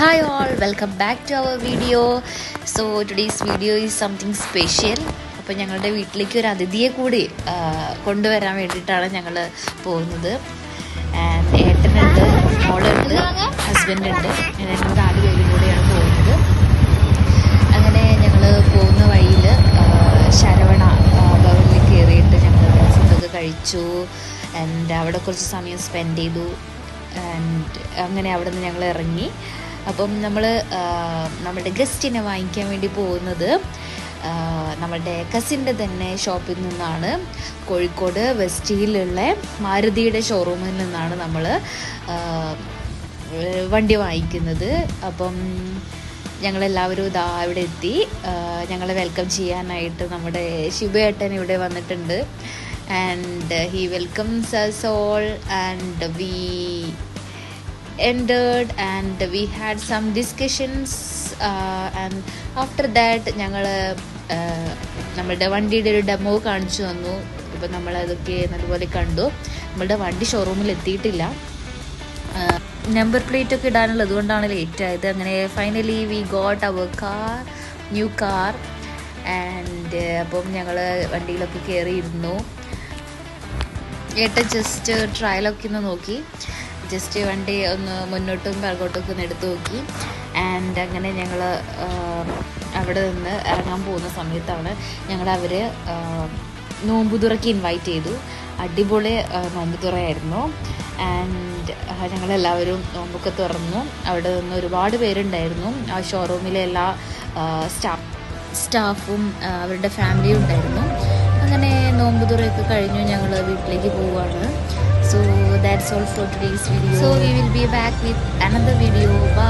Hi all, welcome back to our video. So today's video is something special. അപ്പോൾ ഞങ്ങളുടെ വീട്ടിലേക്ക് ഒരു അതിഥിയെ കൂടി കൊണ്ടുവരാൻ വേണ്ടിയിട്ടാണ് ഞങ്ങൾ പോകുന്നത്. ഏട്ടനുണ്ട്, മോളുണ്ട്, ഹസ്ബൻഡ് ഉണ്ട്, ഞങ്ങൾ 4 പേരും കൂടെയാണ് പോകുന്നത്. അങ്ങനെ ഞങ്ങൾ പോകുന്ന വഴിയിൽ ശരവണ ഭവനിൽ കയറിയിട്ട് ഞങ്ങൾ ഫുഡൊക്കെ കഴിച്ചു. അവിടെ കുറച്ച് സമയം സ്പെൻഡ് ചെയ്തു. അങ്ങനെ അവിടെ നിന്ന് ഞങ്ങൾ ഇറങ്ങി. അപ്പം നമ്മൾ നമ്മുടെ ഗസ്റ്റിനെ വാങ്ങിക്കാൻ വേണ്ടി പോകുന്നത് നമ്മുടെ കസിൻ്റെ തന്നെ ഷോപ്പിൽ നിന്നാണ്. കോഴിക്കോട് വെസ്റ്റ് ഹില്ലുള്ള മാരുതിയുടെ ഷോറൂമിൽ നിന്നാണ് നമ്മൾ വണ്ടി വാങ്ങിക്കുന്നത്. അപ്പം ഞങ്ങളെല്ലാവരും ഇതാ ഇവിടെ എത്തി. ഞങ്ങളെ വെൽക്കം ചെയ്യാനായിട്ട് നമ്മുടെ ശിബേട്ടൻ ഇവിടെ വന്നിട്ടുണ്ട്. And he welcomes us all and we entered and we had some discussions and after that ഞങ്ങൾ നമ്മളുടെ വണ്ടിയുടെ ഒരു ഡെമോ കാണിച്ചു തന്നു. ഇപ്പം നമ്മളതൊക്കെ നല്ലപോലെ കണ്ടു. നമ്മളുടെ വണ്ടി ഷോറൂമിൽ എത്തിയിട്ടില്ല, നമ്പർ പ്ലേറ്റ് ഒക്കെ ഇടാനുള്ളത് കൊണ്ടാണ് ലേറ്റ് ആയത്. അങ്ങനെ finally we got our car, new car. And അപ്പം ഞങ്ങൾ വണ്ടിയിലൊക്കെ കയറിയിരുന്നു. ഏട്ടൻ ജസ്റ്റ് ട്രയലൊക്കെ ഒന്ന് നോക്കി, ജസ്റ്റ് വണ്ടി ഒന്ന് മുന്നോട്ടും പിറകോട്ടും ഒന്ന് എടുത്തു നോക്കി. ആൻഡ് അങ്ങനെ ഞങ്ങൾ അവിടെ നിന്ന് ഇറങ്ങാൻ പോകുന്ന സമയത്താണ് അവർ നോമ്പുതുറയ്ക്ക് ഇൻവൈറ്റ് ചെയ്തു. അടിപൊളി നോമ്പുതുറയായിരുന്നു. ആൻഡ് ഞങ്ങളെല്ലാവരും നോമ്പൊക്കെ തുറന്നു. അവിടെ നിന്ന് ഒരുപാട് പേരുണ്ടായിരുന്നു. ആ ഷോറൂമിലെ എല്ലാ സ്റ്റാഫും അവരുടെ ഫാമിലിയും ഉണ്ടായിരുന്നു. അങ്ങനെ നോമ്പുതുറയൊക്കെ കഴിഞ്ഞു ഞങ്ങൾ വീട്ടിലേക്ക് പോവുകയാണ്. So that's all for today's video. So we will be back with another video. Bye.